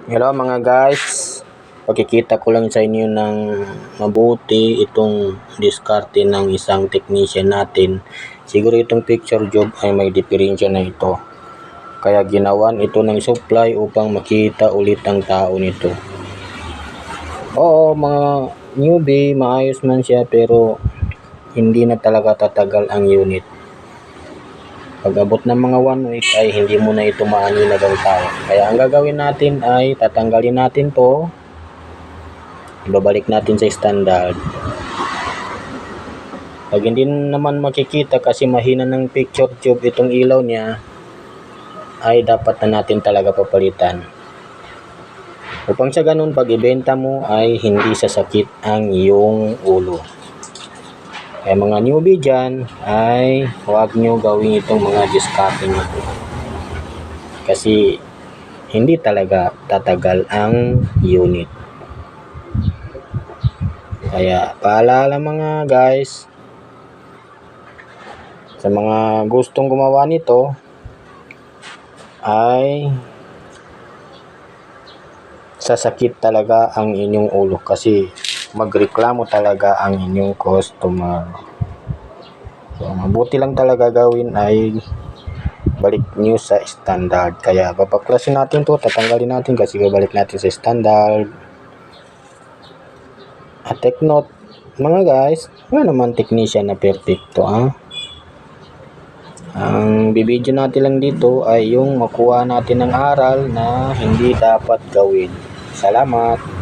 Hello mga guys, pakikita ko lang sa inyo ng mabuti itong diskarte ng isang technician natin. Siguro itong picture job ay may diferensya na ito. Kaya ginawan ito ng supply upang makita ulit ang tao nito. Oo, mga newbie, maayos man siya pero hindi na talaga tatagal ang unit. Pag abot ng mga 1 week ay hindi mo na ito maaninag ang tao. Kaya ang gagawin natin ay tatanggalin natin to, ibabalik natin sa standard. Pag hindi naman makikita kasi mahina ng picture tube itong ilaw niya, ay dapat na natin talaga papalitan. Upang sa ganun, pag ibenta mo ay hindi sasakit ang iyong ulo. Kaya mga newbie dyan ay huwag nyo gawin itong mga diskarte nyo. Kasi hindi talaga tatagal ang unit. Kaya paalala mga guys, sa mga gustong gumawa nito ay sasakit talaga ang inyong ulo kasi magreklamo talaga ang inyong customer. So mabuti lang talaga gawin ay balik nyo sa standard. Kaya papaklasin natin to, tatanggalin natin kasi babalik natin sa standard. At take note mga guys, wala naman technician na perfecto Ang bibidyo natin lang dito ay yung makuha natin ng aral na hindi dapat gawin. Salamat.